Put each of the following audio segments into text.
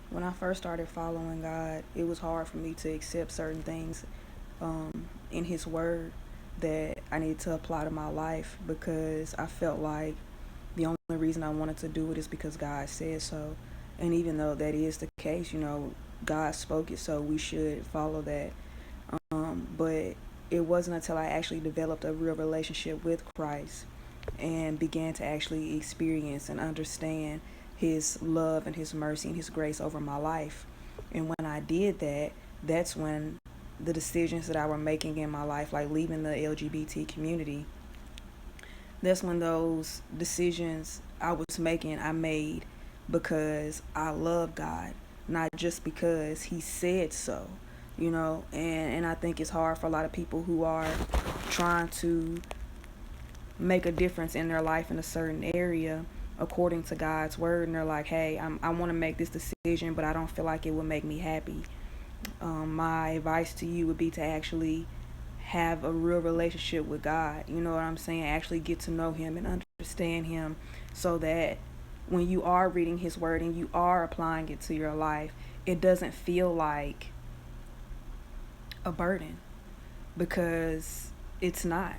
When I first started following God, it was hard for me to accept certain things in His Word that I needed to apply to my life because I felt like the only reason I wanted to do it is because God said so. And even though that is the case, God spoke it, so we should follow that. But it wasn't until I actually developed a real relationship with Christ and began to actually experience and understand His love and His mercy and His grace over my life. And when I did that, that's when the decisions that I were making in my life, like leaving the LGBT community, that's when those decisions I was making, I made because I love God, not just because He said so, and I think it's hard for a lot of people who are trying to make a difference in their life in a certain area according to God's word, and they're like, hey, I want to make this decision, but I don't feel like it will make me happy. My advice to you would be to actually have a real relationship with God. You know what I'm saying? Actually get to know Him and understand Him so that when you are reading His word and you are applying it to your life, it doesn't feel like a burden, because it's not.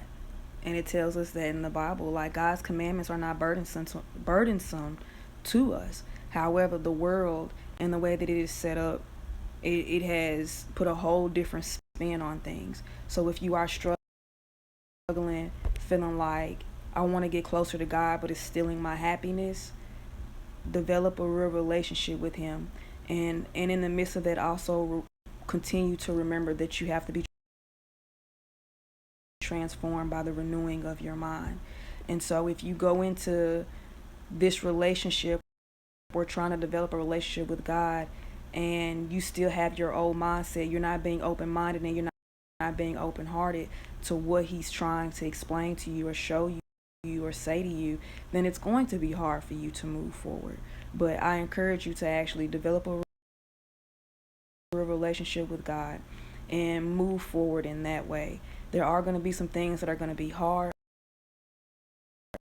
And it tells us that in the Bible, like, God's commandments are not burdensome to us. However, the world and the way that it is set up, it has put a whole different spin on things. So if you are struggling, feeling like I want to get closer to God, but it's stealing my happiness, develop a real relationship with Him. And in the midst of that, also continue to remember that you have to be transformed by the renewing of your mind. And so if you go into this relationship or trying to develop a relationship with God and you still have your old mindset, you're not being open minded and you're not being open hearted to what He's trying to explain to you or show you or say to you, then it's going to be hard for you to move forward. But I encourage you to actually develop a relationship with God and move forward in that way. There are going to be some things that are going to be hard,